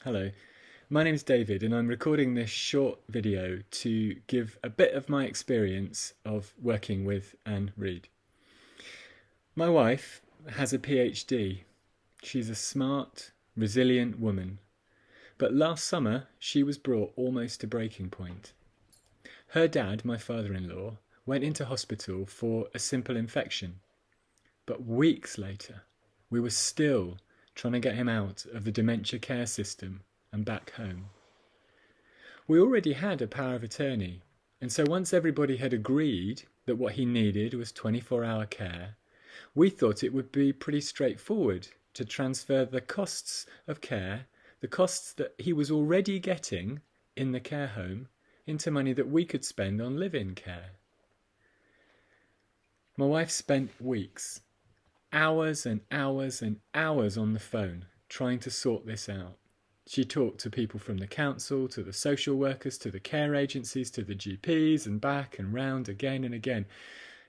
Hello, my name's David and I'm recording this short video to give a bit of my experience of working with Anne Reid. My wife has a PhD. She's a smart, resilient woman. But last summer she was brought almost to breaking point. Her dad, my father-in-law, went into hospital for a simple infection. But weeks later, we were still trying to get him out of the dementia care system and back home. We already had a power of attorney, and so once everybody had agreed that what he needed was 24-hour care, we thought it would be pretty straightforward to transfer the costs of care, the costs that he was already getting in the care home, into money that we could spend on live-in care. My wife spent weeks, hours and hours and hours on the phone trying to sort this out. She talked to people from the council, to the social workers, to the care agencies, to the GPs, and back and round again and again.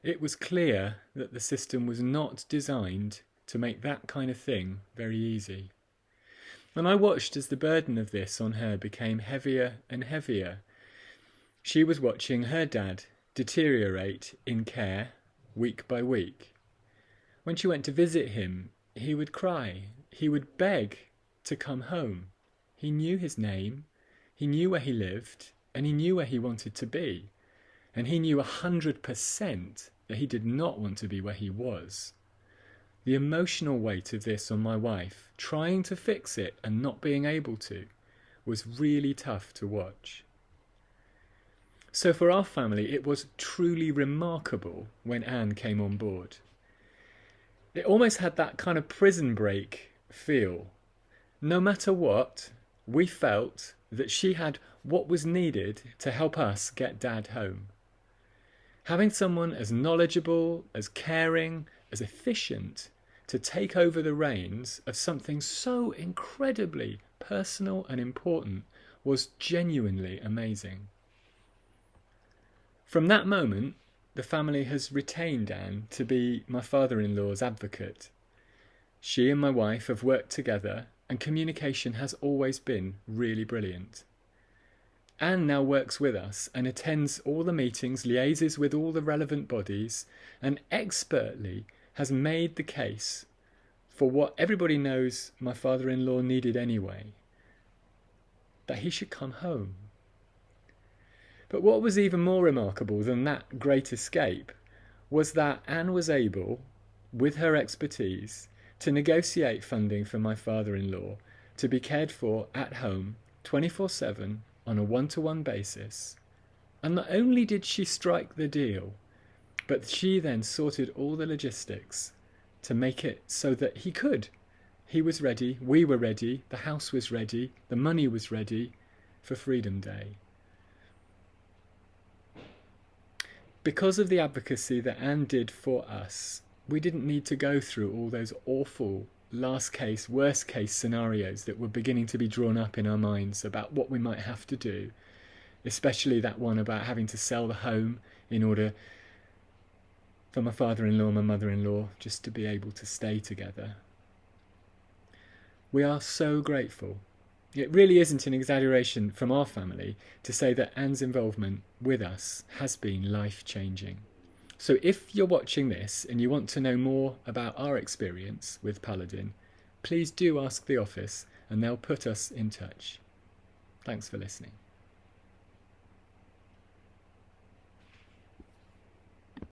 It was clear that the system was not designed to make that kind of thing very easy. And I watched as the burden of this on her became heavier and heavier. She was watching her dad deteriorate in care week by week. When she went to visit him, he would cry, he would beg to come home. He knew his name, he knew where he lived, and he knew where he wanted to be. And he knew 100% that he did not want to be where he was. The emotional weight of this on my wife, trying to fix it and not being able to, was really tough to watch. So for our family, it was truly remarkable when Anne came on board. It almost had that kind of prison break feel. No matter what, we felt that she had what was needed to help us get Dad home. Having someone as knowledgeable, as caring, as efficient to take over the reins of something so incredibly personal and important was genuinely amazing. From that moment, the family has retained Anne to be my father-in-law's advocate. She and my wife have worked together and communication has always been really brilliant. Anne now works with us and attends all the meetings, liaises with all the relevant bodies, and expertly has made the case for what everybody knows my father-in-law needed anyway, that he should come home. But what was even more remarkable than that great escape was that Anne was able, with her expertise, to negotiate funding for my father-in-law to be cared for at home 24/7 on a one-to-one basis. And not only did she strike the deal, but she then sorted all the logistics to make it so that he could. He was ready, we were ready, the house was ready, the money was ready for Freedom Day. Because of the advocacy that Anne did for us, we didn't need to go through all those awful last case, worst case scenarios that were beginning to be drawn up in our minds about what we might have to do, especially that one about having to sell the home in order for my father-in-law and my mother-in-law just to be able to stay together. We are so grateful. It really isn't an exaggeration from our family to say that Anne's involvement with us has been life-changing. So if you're watching this and you want to know more about our experience with Paladin, please do ask the office and they'll put us in touch. Thanks for listening.